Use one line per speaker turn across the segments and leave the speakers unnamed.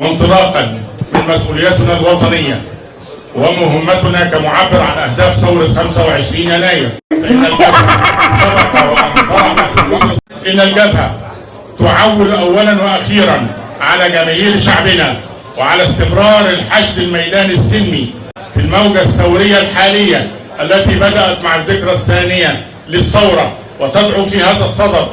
وانطلاقا من مسؤوليتنا الوطنية ومهمتنا كمعبر عن أهداف ثورة 25 يناير، فإن الجبهة سبق وأن طرحت إن الجبهة تعول أولا وأخيرا على جماهير شعبنا وعلى استمرار الحشد الميداني السلمي في الموجة الثورية الحالية التي بدأت مع الذكرى الثانية للثورة، وتدعو في هذا الصدد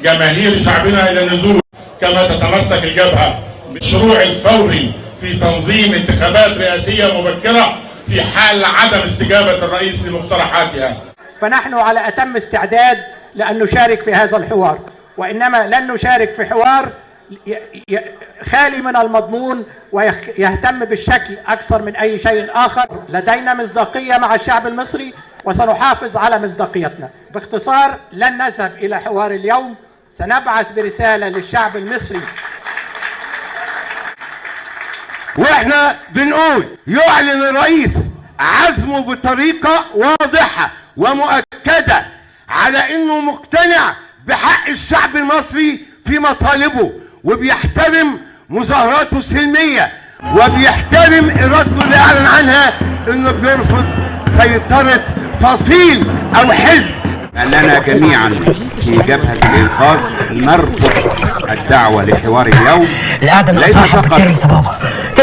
جماهير شعبنا إلى النزول، كما تتمسك الجبهة بالشروع الفوري في تنظيم انتخابات رئاسية مبكرة في حال عدم استجابة الرئيس لمقترحاتها.
فنحن على أتم استعداد لأن نشارك في هذا الحوار، وإنما لن نشارك في حوار خالي من المضمون ويهتم بالشكل أكثر من أي شيء آخر. لدينا مصداقية مع الشعب المصري وسنحافظ على مصداقيتنا. باختصار، لن نذهب إلى حوار اليوم، سنبعث برسالة للشعب المصري.
واحنا بنقول يعلن الرئيس عزمه بطريقة واضحة ومؤكدة على انه مقتنع بحق الشعب المصري في مطالبه، وبيحترم مظاهراته السلمية، وبيحترم ارادته اللي اعلن عنها انه بيرفض سيطرة فصيل او حزب.
أننا جميعا في جبهة الإنقاذ نرفض الدعوة لحوار اليوم، ليس فقط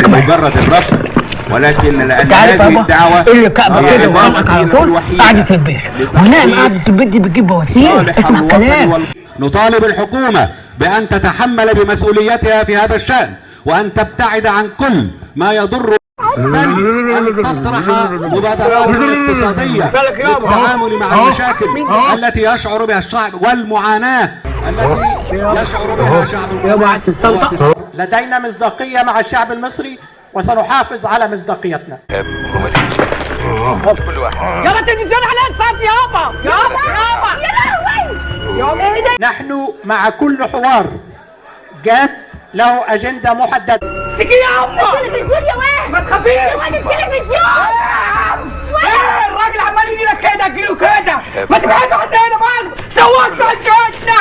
لمجرد الرفض، ولكن لأن هذه الدعوة
اللي كعبة كده وعنقك على طول قاعدة في البيت، ونام قاعدة البيت دي بتجيب بواسير. اسمع كلام.
نطالب الحكومة بأن تتحمل بمسؤوليتها في هذا الشأن، وأن تبتعد عن كل ما يضر، بل أن تطرح مبادرات اقتصادية للتعامل مع المشاكل التي يشعر بها الشعب والمعاناة التي يشعر بها شعب.
لدينا مصداقية مع الشعب المصري وسنحافظ على مصداقيتنا.
كل واحد يابا التلفزيون على الصوت يابا يابا يا لهوي.
نحن مع كل حوار جاد له أجندة محددة.
سيكي يا أمه التلفزيون يا واد، ما تخافيش يا واد. التلفزيون ايه الراجل عمال يجي لك كده، تجيله كده، ما تبعدوا عننا بقى، سووا الجنة.